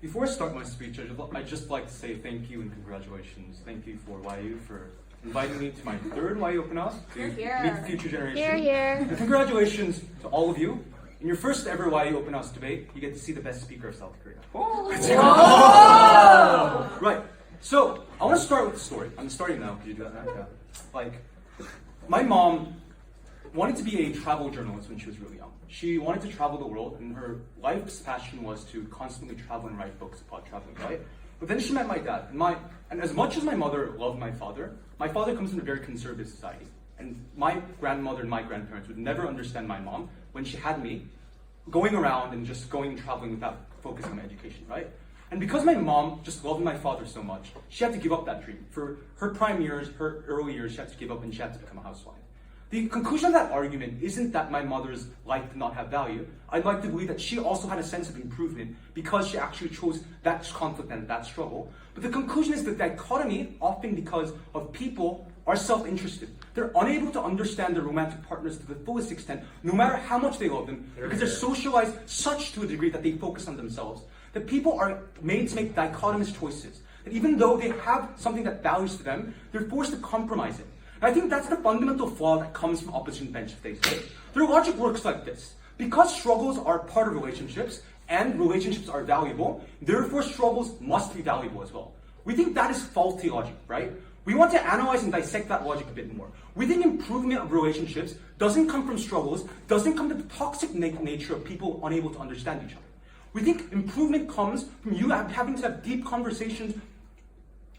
Before I start my speech, I'd just like to say thank you and congratulations. Thank you for YU for inviting me to my third YU Open House to meet the future generation. Here, here. And congratulations to all of you. In your first ever YU Open House debate, you get to see the best speaker of South Korea. Right. So I want to start with the story. I'm starting now. Could you do that now? Yeah. Like, my mom wanted to be a travel journalist when she was really young. She wanted to travel the world, and her life's passion was to constantly travel and write books about traveling, right? But then she met my dad. And as much as my mother loved my father comes from a very conservative society. And my grandmother and my grandparents would never understand my mom when she had me going around and just going and traveling without focusing on education, right? And because my mom just loved my father so much, she had to give up that dream. For her prime years, her early years, she had to give up and she had to become a housewife. The conclusion of that argument isn't that my mother's life did not have value. I'd like to believe that she also had a sense of improvement because she actually chose that conflict and that struggle. But the conclusion is the dichotomy, often because of people, are self-interested. They're unable to understand their romantic partners to the fullest extent, no matter how much they love them, because they're socialized such to a degree that they focus on themselves. That people are made to make dichotomous choices. That even though they have something that values to them, they're forced to compromise it. And I think that's the fundamental flaw that comes from opposition bench these days. Their logic works like this. Because struggles are part of relationships, and relationships are valuable, therefore struggles must be valuable as well. We think that is faulty logic, right? We want to analyze and dissect that logic a bit more. We think improvement of relationships doesn't come from struggles, doesn't come from the toxic nature of people unable to understand each other. We think improvement comes from you having to have deep conversations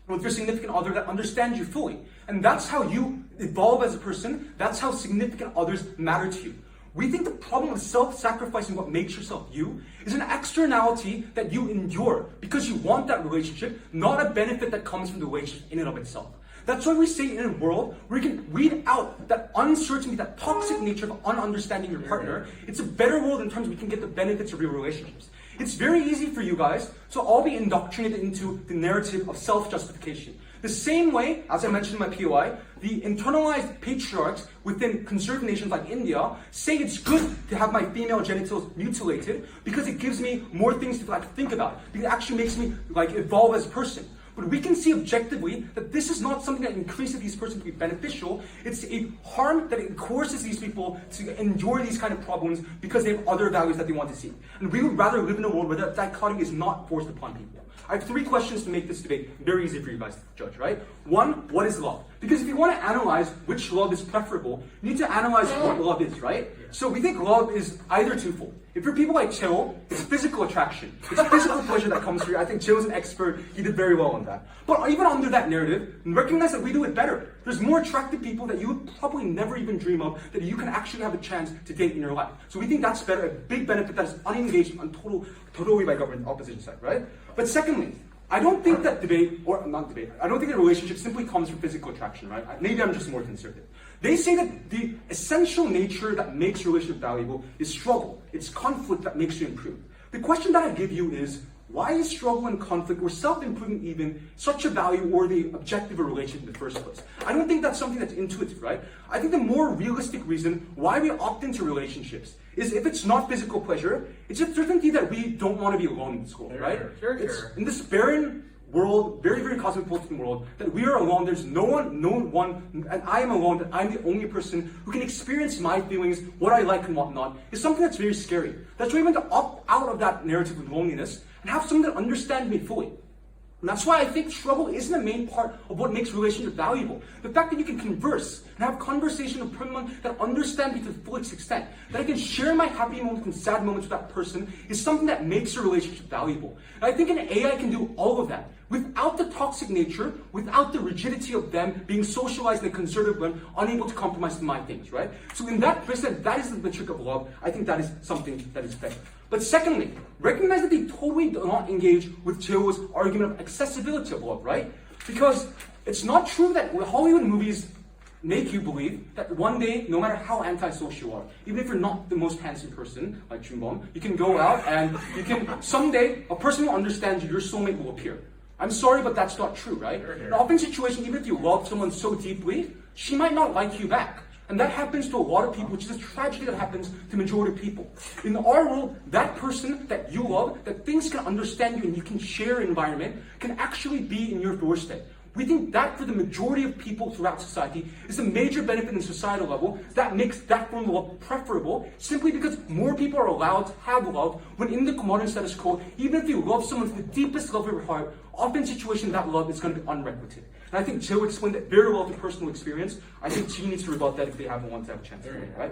with your significant other that understands you fully. And that's how you evolve as a person. That's how significant others matter to you. We think the problem with self-sacrificing what makes yourself you is an externality that you endure because you want that relationship, not a benefit that comes from the relationship in and of itself. That's why we say in a world where you can weed out that uncertainty, that toxic nature of ununderstanding your partner, it's a better world in terms of we can get the benefits of real relationships. It's very easy for you guys to all be indoctrinated into the narrative of self-justification. The same way, as I mentioned in my POI, the internalized patriarchs within conservative nations like India say it's good to have my female genitals mutilated because it gives me more things to think about. It actually makes me evolve as a person. But we can see objectively that this is not something that increases these persons to be beneficial. It's a harm that it coerces these people to endure these kind of problems because they have other values that they want to see. And we would rather live in a world where that dichotomy is not forced upon people. I have 3 questions to make this debate very easy for you guys to judge, right? 1, what is love? Because if you want to analyze which love is preferable, you need to analyze what love is, right? So we think love is either twofold. If you're people like Chill, it's physical attraction. It's physical pleasure that comes through. I think Chill's an expert. He did very well on that. But even under that narrative, recognize that we do it better. There's more attractive people that you would probably never even dream of that you can actually have a chance to date in your life. So we think that's better, a big benefit that is unengaged on totally by government opposition side, right? But secondly, I don't think that I don't think that relationship simply comes from physical attraction, right? Maybe I'm just more conservative. They say that the essential nature that makes your relationship valuable is struggle. It's conflict that makes you improve. The question that I give you is, why is struggle and conflict or self-improvement even such a value-worthy objective of a relationship in the first place? I don't think that's something that's intuitive, right? I think the more realistic reason why we opt into relationships is if it's not physical pleasure, it's a certainty that we don't want to be alone in school, right? It's in this barren world, very, very cosmopolitan world, that we are alone, there's no one, and I am alone, that I'm the only person who can experience my feelings, what I like and what not, is something that's very scary. That's why we want to opt out of that narrative of loneliness and have someone that understands me fully. And that's why I think struggle isn't a main part of what makes relationship valuable. The fact that you can converse and have conversation with someone that understands me to the fullest extent, that I can share my happy moments and sad moments with that person, is something that makes a relationship valuable. And I think an AI can do all of that without the toxic nature, without the rigidity of them being socialized in a conservative way, unable to compromise my things, right? So in that percent, that is the trick of love. I think that is something that is better. But secondly, recognize that they totally do not engage with Joe's argument of accessibility of love, right? Because it's not true that Hollywood movies make you believe that one day, no matter how antisocial you are, even if you're not the most handsome person, like Junbom, you can go out and you can, someday, a person will understand you, your soulmate will appear. I'm sorry, but that's not true, right? In often situations, even if you love someone so deeply, she might not like you back. And that happens to a lot of people, which is a tragedy that happens to the majority of people. In our world, that person that you love, that things can understand you and you can share an environment, can actually be in your doorstep. We think that for the majority of people throughout society is a major benefit in societal level that makes that form of love preferable simply because more people are allowed to have love when in the modern status quo, even if you love someone to the deepest level of your heart, often in situations that love is going to be unrequited. And I think Jill explained that very well through personal experience. I think she needs to rebut that if they haven't wanted to have a chance to, right?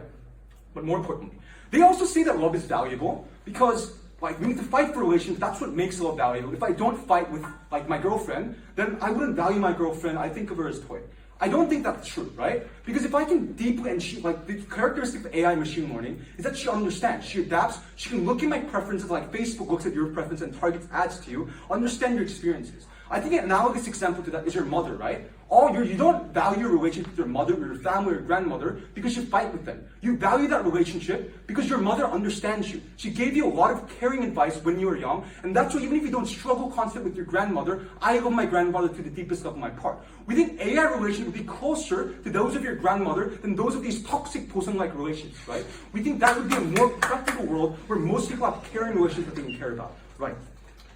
But more importantly, they also say that love is valuable because we need to fight for relationships. That's what makes love valuable. If I don't fight with my girlfriend, then I wouldn't value my girlfriend. I think of her as toy. I don't think that's true, right? Because if I can deeply, and the characteristic of AI machine learning is that she understands, she adapts, she can look at my preferences like Facebook looks at your preference and targets ads to you, understand your experiences. I think an analogous example to that is your mother, right? You don't value your relationship with your mother or your family or your grandmother because you fight with them. You value that relationship because your mother understands you. She gave you a lot of caring advice when you were young, and that's why even if you don't struggle constantly with your grandmother, I love my grandmother to the deepest level of my heart. We think AI relationships would be closer to those of your grandmother than those of these toxic bosom-like relationships, right? We think that would be a more practical world where most people have caring relationships that they can care about, right?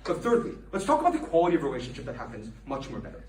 But thirdly, let's talk about the quality of relationship that happens much more better.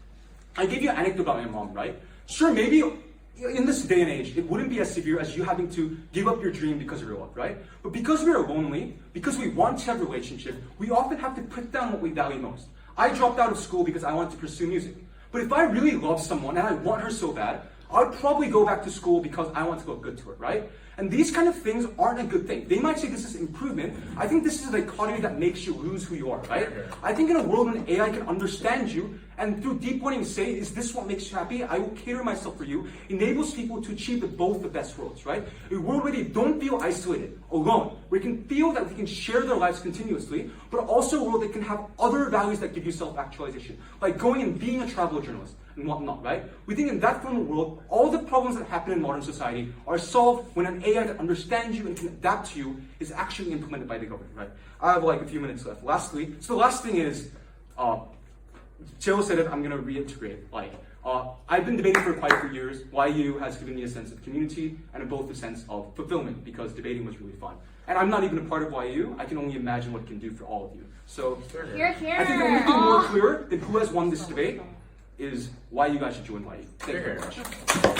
I gave you an anecdote about my mom, right? Sure, maybe in this day and age, it wouldn't be as severe as you having to give up your dream because of your love, right? But because we are lonely, because we want to have a relationship, we often have to put down what we value most. I dropped out of school because I wanted to pursue music. But if I really love someone and I want her so bad, I'd probably go back to school because I want to look good to her, right? And these kind of things aren't a good thing. They might say this is improvement. I think this is a dichotomy that makes you lose who you are, right? I think in a world when AI can understand you and through deep learning say, is this what makes you happy? I will cater myself for you, enables people to achieve both the best worlds, right? A world where they don't feel isolated, alone, where they can feel that they can share their lives continuously, but also a world that can have other values that give you self-actualization, like going and being a travel journalist and whatnot, right? We think in that form of world, all the problems that happen in modern society are solved when an AI that understands you and can adapt to you is actually implemented by the government, right? I have a few minutes left. Lastly, so the last thing is, Jill said it, I'm going to reiterate. I've been debating for quite a few years. YU has given me a sense of community and both a sense of fulfillment because debating was really fun. And I'm not even a part of YU. I can only imagine what it can do for all of you. So Here, here. I think the only thing more clear than who has won this debate is why you guys should join YU. Thank you very much.